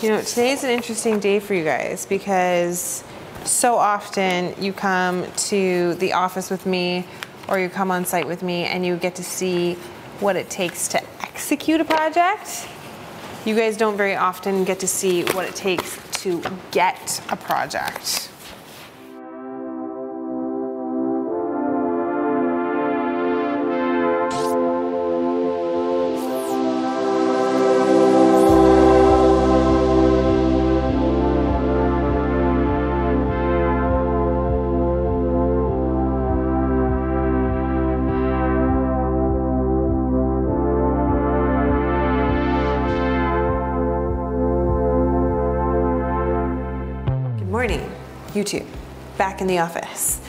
You know, today's an interesting day for you guys because so often you come to the office with me or you come on site with me and you get to see what it takes to execute a project. You guys don't very often get to see what it takes to get a project. Morning, YouTube, back in the office.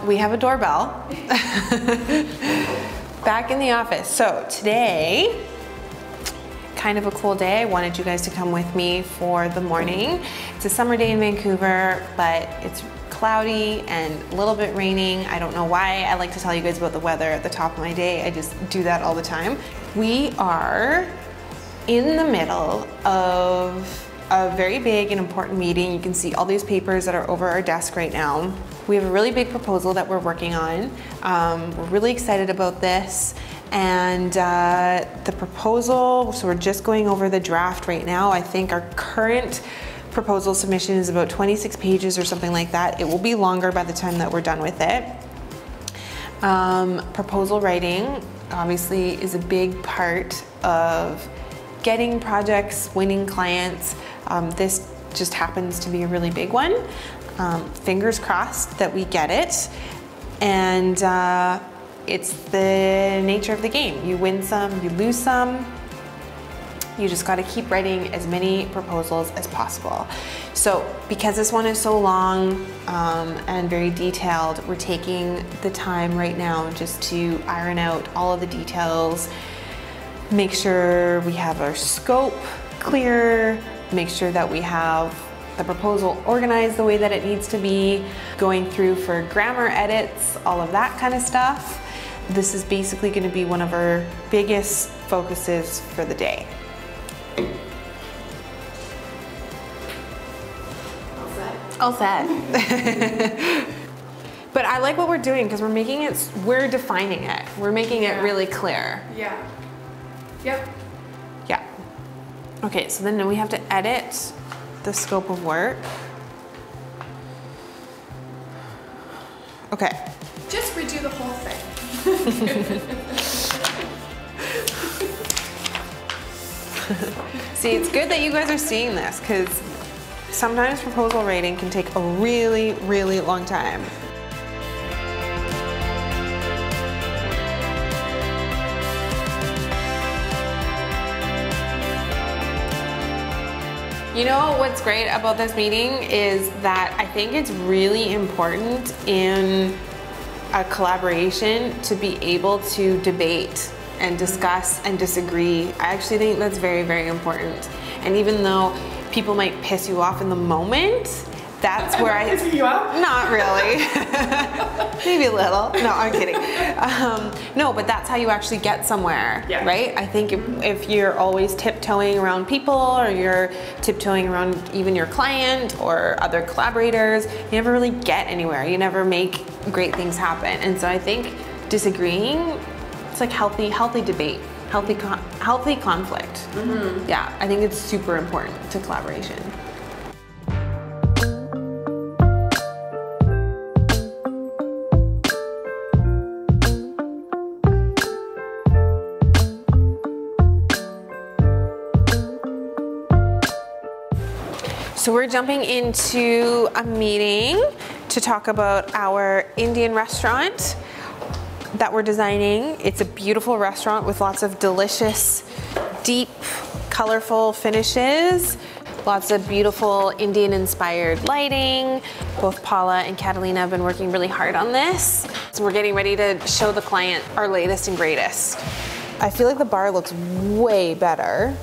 We have a doorbell. Back in the office. So today, kind of a cool day. I wanted you guys to come with me for the morning. It's a summer day in Vancouver, but it's cloudy and a little bit raining. I don't know why. I like to tell you guys about the weather at the top of my day. I just do that all the time. We are in the middle of a very big and important meeting. You can see all these papers that are over our desk right now. We have a really big proposal that we're working on. We're really excited about this. And the proposal, so we're just going over the draft right now. I think our current proposal submission is about 26 pages or something like that. It will be longer by the time that we're done with it. Proposal writing obviously is a big part of getting projects, winning clients. This just happens to be a really big one. Fingers crossed that we get it. And it's the nature of the game. You win some, you lose some. You just got to keep writing as many proposals as possible. So because this one is so long and very detailed, we're taking the time right now just to iron out all of the details, make sure we have our scope clear, make sure that we have the proposal organized the way that it needs to be, going through for grammar edits, all of that kind of stuff. This is basically going to be one of our biggest focuses for the day. All set. But I like what we're doing because we're defining it. We're making it really clear. Yeah. Yep. Yeah. Okay, so then we have to edit the scope of work. Okay. Just redo the whole thing. See, it's good that you guys are seeing this because sometimes proposal writing can take a really, really long time. You know what's great about this meeting is that I think it's really important in a collaboration to be able to debate and discuss and disagree. I actually think that's very, very important. And even though people might piss you off in the moment, that's where I... Pissing you off? Not really. Maybe a little. No, I'm kidding. No, but that's how you actually get somewhere, right? I think if you're always tiptoeing around people or you're tiptoeing around even your client or other collaborators, you never really get anywhere. You never make great things happen. And so I think disagreeing, it's like healthy debate, healthy conflict. Mm-hmm. Yeah, I think it's super important to collaboration. So we're jumping into a meeting to talk about our Indian restaurant that we're designing. It's a beautiful restaurant with lots of delicious, deep, colorful finishes, lots of beautiful Indian-inspired lighting. Both Paula and Catalina have been working really hard on this. So we're getting ready to show the client our latest and greatest. I feel like the bar looks way better.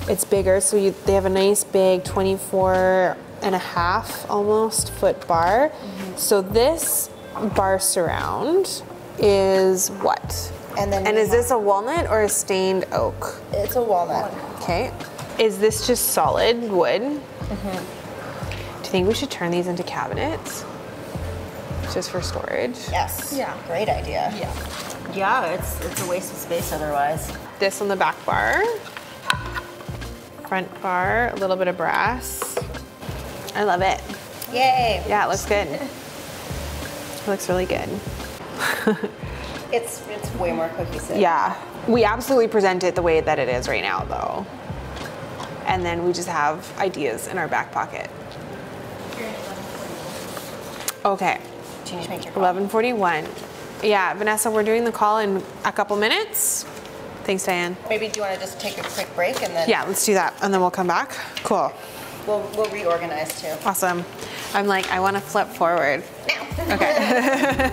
It's bigger, so they have a nice big 24 1.5 almost foot bar. So this bar surround is what? And is this a walnut or a stained oak? It's a walnut. Okay. Is this just solid wood? Do you think we should turn these into cabinets? Just for storage? Yes. Yeah. Great idea. Yeah. Yeah, it's a waste of space otherwise. This on the back bar. Front bar, a little bit of brass. I love it. Yay. Yeah, it looks good. It looks really good. It's way more cohesive. Yeah, we absolutely present it the way that it is right now though. And then we just have ideas in our back pocket. Okay. Do you need to make your call? 11:41. Yeah, Vanessa, we're doing the call in a couple minutes. Thanks, Diane. Maybe do you want to just take a quick break and then Yeah, let's do that, and then we'll come back. Cool. we'll reorganize too. Awesome. I'm like, I want to flip forward. Okay.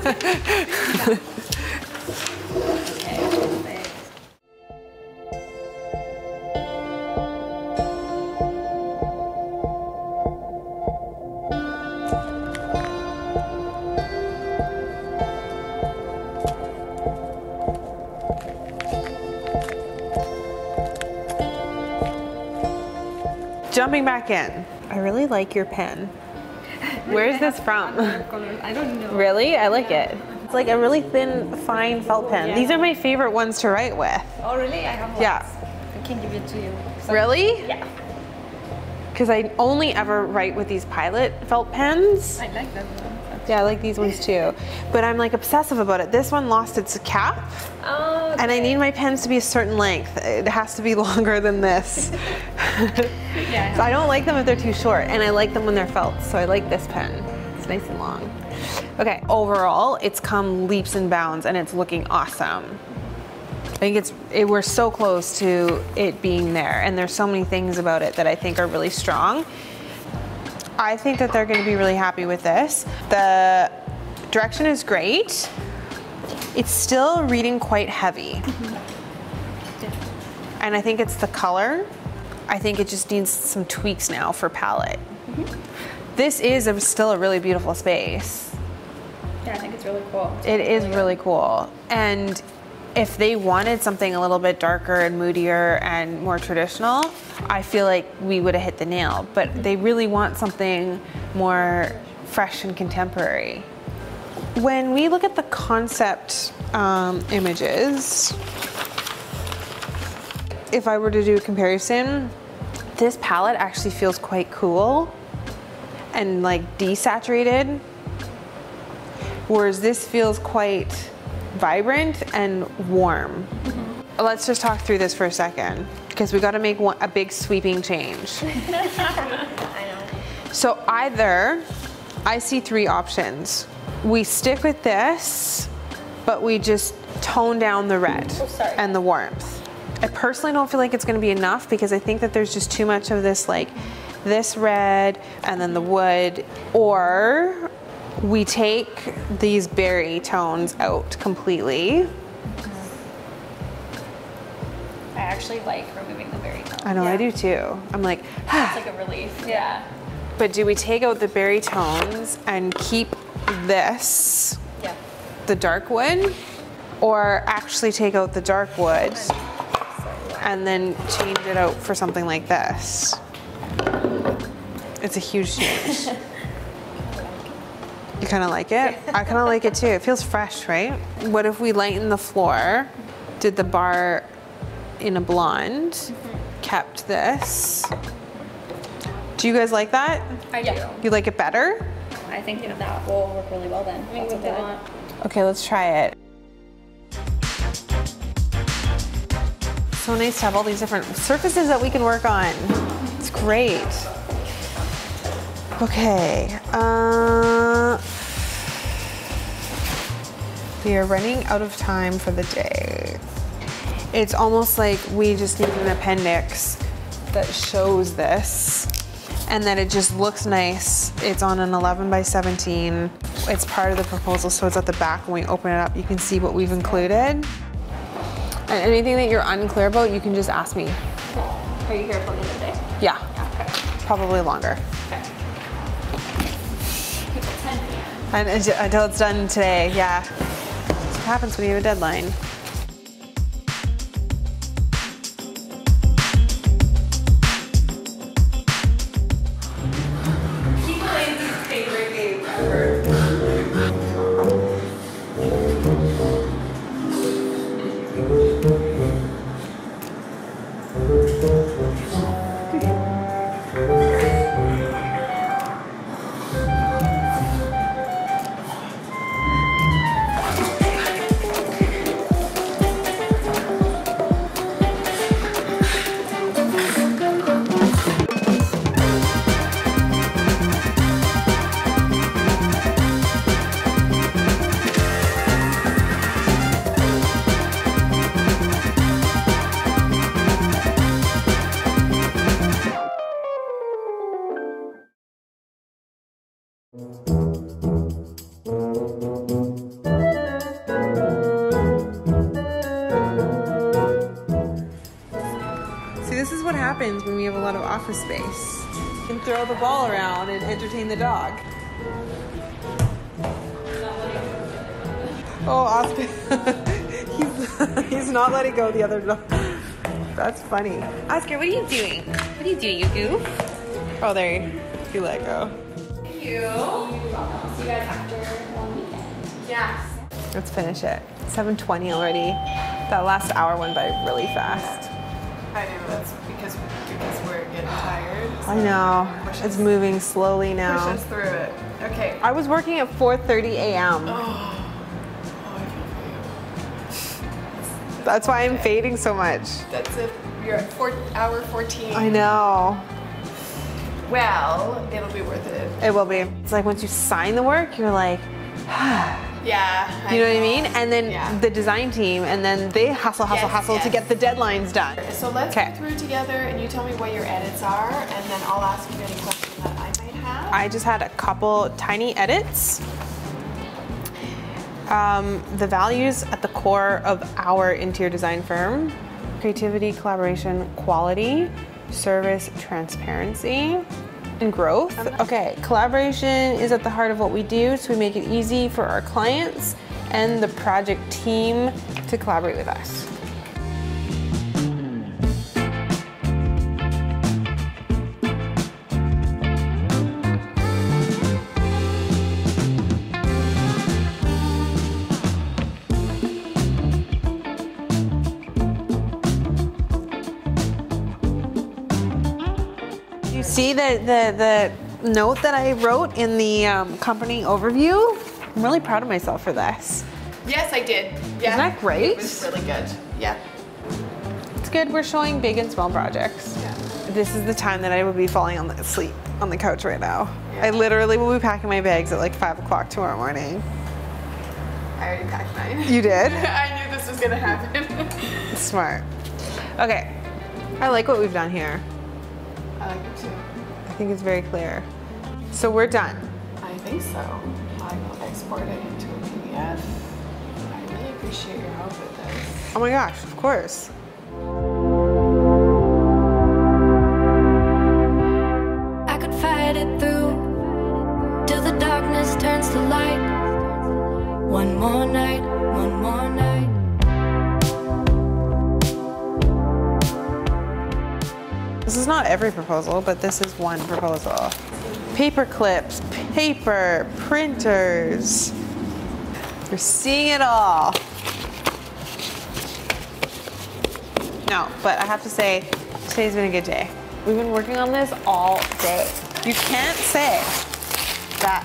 Jumping back in. I really like your pen. Where's this from? I don't know. Really? I like it. It's like a really thin, fine felt pen. Yeah. These are my favorite ones to write with. Oh, really? I have one. Yeah. I can give it to you. Really? Yeah. Because I only ever write with these Pilot felt pens. I like that one. Yeah, I like these ones too. But I'm like obsessive about it. This one lost its cap. Oh, And I need my pens to be a certain length. It has to be longer than this. yeah. So I don't like them if they're too short, and I like them when they're felt, so I like this pen. It's nice and long. Okay, overall, it's come leaps and bounds, and it's looking awesome. I think we're so close to it being there, and there's so many things about it that I think are really strong. I think that they're gonna be really happy with this. The direction is great. It's still reading quite heavy. And I think it's the color. I think it just needs some tweaks now for palette. This is still a really beautiful space. Yeah, I think it's really cool. It is really cool. And if they wanted something a little bit darker and moodier and more traditional, I feel like we would have hit the nail. But they really want something more fresh and contemporary. When we look at the concept images, if I were to do a comparison, this palette actually feels quite cool and like desaturated, whereas this feels quite vibrant and warm. Let's just talk through this for a second, because we got to make a big sweeping change. I know. So either, I see 3 options. We stick with this, but we just tone down the red and the warmth. I personally don't feel like it's gonna be enough, because I think that there's just too much of this, like this red and then the wood. Or we take these berry tones out completely. I actually like removing the berry tone. I know, I do too. I'm like, It's like a relief. Yeah. but do we take out the berry tones and keep this, Yeah. the dark wood, or actually take out the dark wood and then change it out for something like this? It's a huge change. You kind of like it? I kind of like it too. It feels fresh, right? What if we lighten the floor, did the bar in a blonde, kept this? Do you guys like that? I do. You like it better? I think that will work really well then. That's what they want. Okay, let's try it. So nice to have all these different surfaces that we can work on. It's great. Okay. We are running out of time for the day. It's almost like we just need an appendix that shows this, and then it just looks nice. It's on an 11 by 17. It's part of the proposal, so it's at the back. When we open it up, you can see what we've included. And anything that you're unclear about, you can just ask me. Are you here for the end of the day? Yeah, Yeah. Okay. probably longer. Okay. And until it's done today, yeah. That's what happens when you have a deadline. Favorite game ever. See, this is what happens when we have a lot of office space. You can throw the ball around and entertain the dog. Oh, Oscar. he's not letting go of the other dog. That's funny. Oscar, what are you doing? What are you doing, you goof? Oh, there you let go. Thank you. See you guys after one weekend. Yes. Let's finish it. 7:20 already. That last hour went by really fast. I know, that's because we're getting tired. I know. It's moving slowly now. Push us through it. Okay. I was working at 4:30 a.m. I feel for you. That's why I'm fading so much. That's it. You're at hour 14. I know. Well, it'll be worth it. It will be. It's like once you sign the work, you're like, Yeah. you know what I mean? And then Yeah. the design team, and then they hustle to get the deadlines done. So let's Okay. go through together and you tell me what your edits are and then I'll ask you any questions that I might have. I just had a couple tiny edits. The values at the core of our interior design firm: creativity, collaboration, quality, service, transparency, and growth. Okay, collaboration is at the heart of what we do, so we make it easy for our clients and the project team to collaborate with us. You see the note that I wrote in the company overview? I'm really proud of myself for this. Yes, I did. Yeah. Isn't that great? It was really good. Yeah. It's good. We're showing big and small projects. Yeah. This is the time that I would be falling asleep on the couch right now. Yeah. I literally will be packing my bags at like 5 o'clock tomorrow morning. I already packed mine. You did? I knew this was gonna happen. Smart. Okay. I like what we've done here. I like it too. I think it's very clear. So we're done. I think so. I will export it into a PDF. I really appreciate your help with this. Oh my gosh, of course. I could fight it through till the darkness turns to light. One more night, one more night. This is not every proposal, but this is one proposal. Paper clips, paper, printers. You're seeing it all. No, but I have to say, today's been a good day. We've been working on this all day. You can't say that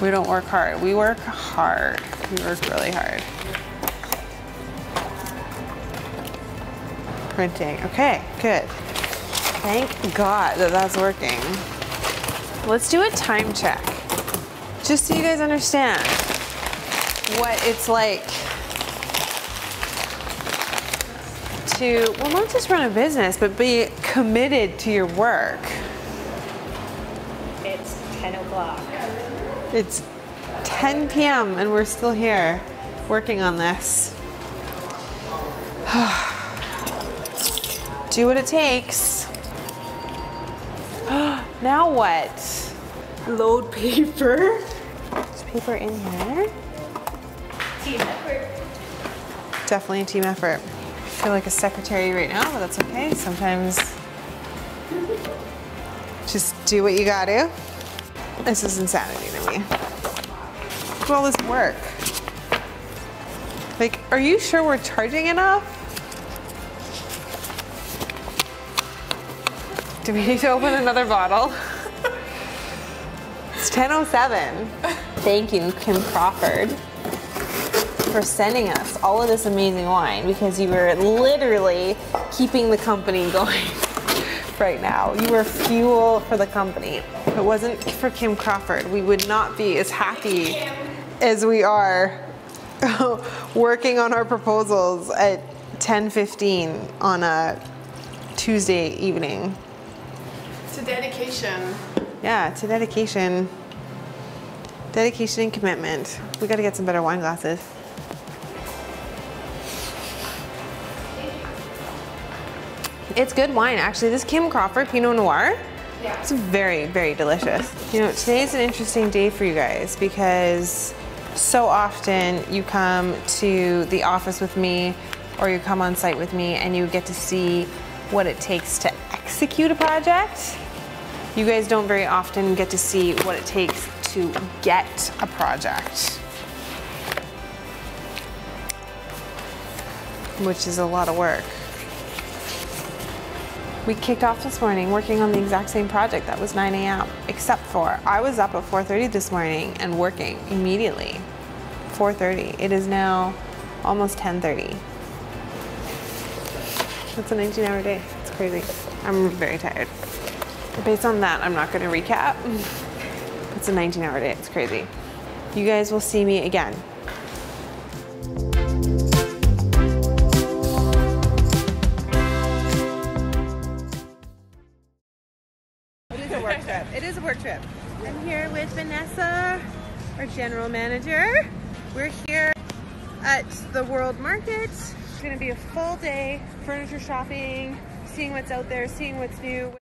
we don't work hard. We work hard. We work really hard. Printing, okay, good. Thank God that that's working. Let's do a time check. Just so you guys understand what it's like to, well, not just run a business, but be committed to your work. It's 10 o'clock. It's 10 p.m. and we're still here working on this. Do what it takes. Now what? Load paper. paper in here. Team effort. Definitely a team effort. I feel like a secretary right now, but that's okay. Sometimes just do what you gotta. This is insanity to me. Look at all this work. Like, are you sure we're charging enough? Do we need to open another bottle? It's 10:07. Thank you, Kim Crawford, for sending us all of this amazing wine, because you were literally keeping the company going right now. You were fuel for the company. If it wasn't for Kim Crawford, we would not be as happy as we are working on our proposals at 10:15 on a Tuesday evening. It's a dedication. Yeah, it's a dedication. Dedication and commitment. We gotta get some better wine glasses. It's good wine, actually. This Kim Crawford Pinot Noir, it's very, very delicious. You know, today's an interesting day for you guys because so often you come to the office with me or you come on site with me and you get to see what it takes to execute a project. You guys don't very often get to see what it takes to get a project, which is a lot of work. We kicked off this morning working on the exact same project that was 9 a.m. except for I was up at 4:30 this morning and working immediately. 4:30. It is now almost 10:30. It's a 19-hour day. It's crazy. I'm very tired. Based on that, I'm not going to recap. It's a 19-hour day. It's crazy. You guys will see me again. It is a work trip. It is a work trip. I'm here with Vanessa, our general manager. We're here at the World Market. It's going to be a full day furniture shopping, seeing what's out there, seeing what's new.